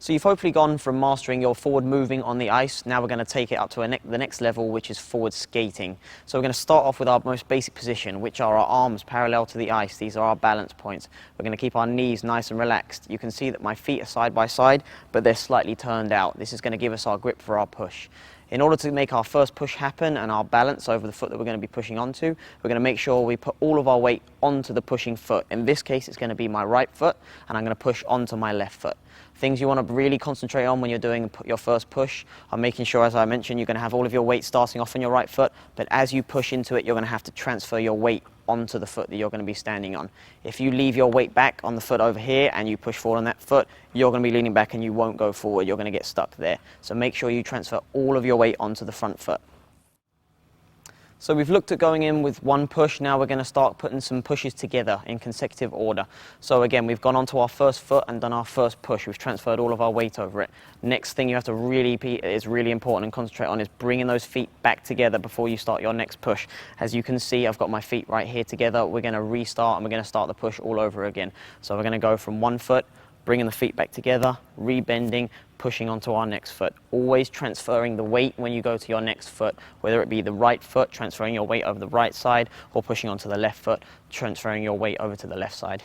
So you've hopefully gone from mastering your forward moving on the ice. Now we're going to take it up to the next level, which is forward skating. So we're going to start off with our most basic position, which are our arms parallel to the ice. These are our balance points. We're going to keep our knees nice and relaxed. You can see that my feet are side by side, but they're slightly turned out. This is going to give us our grip for our push. In order to make our first push happen and our balance over the foot that we're going to be pushing onto, we're going to make sure we put all of our weight onto the pushing foot. In this case, it's going to be my right foot, and I'm going to push onto my left foot. Things you want to really concentrate on when you're doing your first push are making sure, as I mentioned, you're going to have all of your weight starting off on your right foot, but as you push into it, you're going to have to transfer your weight onto the foot that you're going to be standing on. If you leave your weight back on the foot over here and you push forward on that foot, you're going to be leaning back and you won't go forward. You're going to get stuck there. So make sure you transfer all of your weight onto the front foot. So we've looked at going in with one push. Now we're going to start putting some pushes together in consecutive order. So again, we've gone onto our first foot and done our first push. We've transferred all of our weight over it. Next thing you have to is really important and concentrate on is bringing those feet back together before you start your next push. As you can see, I've got my feet right here together. We're going to restart and we're going to start the push all over again. So we're going to go from one foot, bringing the feet back together, rebending, pushing onto our next foot. Always transferring the weight when you go to your next foot, whether it be the right foot, transferring your weight over the right side, or pushing onto the left foot, transferring your weight over to the left side.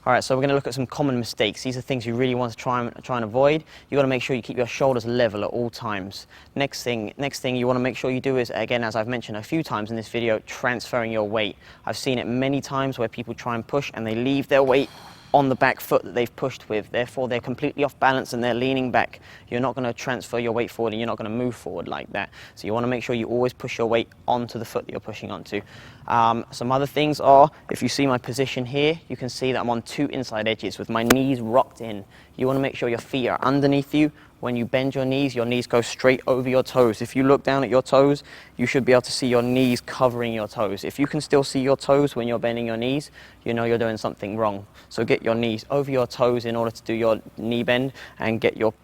All right, so we're going to look at some common mistakes. These are things you really want to try and avoid. You've got to make sure you keep your shoulders level at all times. Next thing you want to make sure you do is, again, as I've mentioned a few times in this video, transferring your weight. I've seen it many times where people try and push and they leave their weight on the back foot that they've pushed with. Therefore, they're completely off balance and they're leaning back. You're not going to transfer your weight forward and you're not going to move forward like that. So you want to make sure you always push your weight onto the foot that you're pushing onto. Some other things are, if you see my position here, you can see that I'm on two inside edges with my knees rocked in. You want to make sure your feet are underneath you. When you bend your knees go straight over your toes. If you look down at your toes, you should be able to see your knees covering your toes. If you can still see your toes when you're bending your knees, you know you're doing something wrong. So get your knees over your toes in order to do your knee bend and get your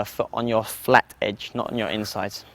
foot on your flat edge, not on your insides.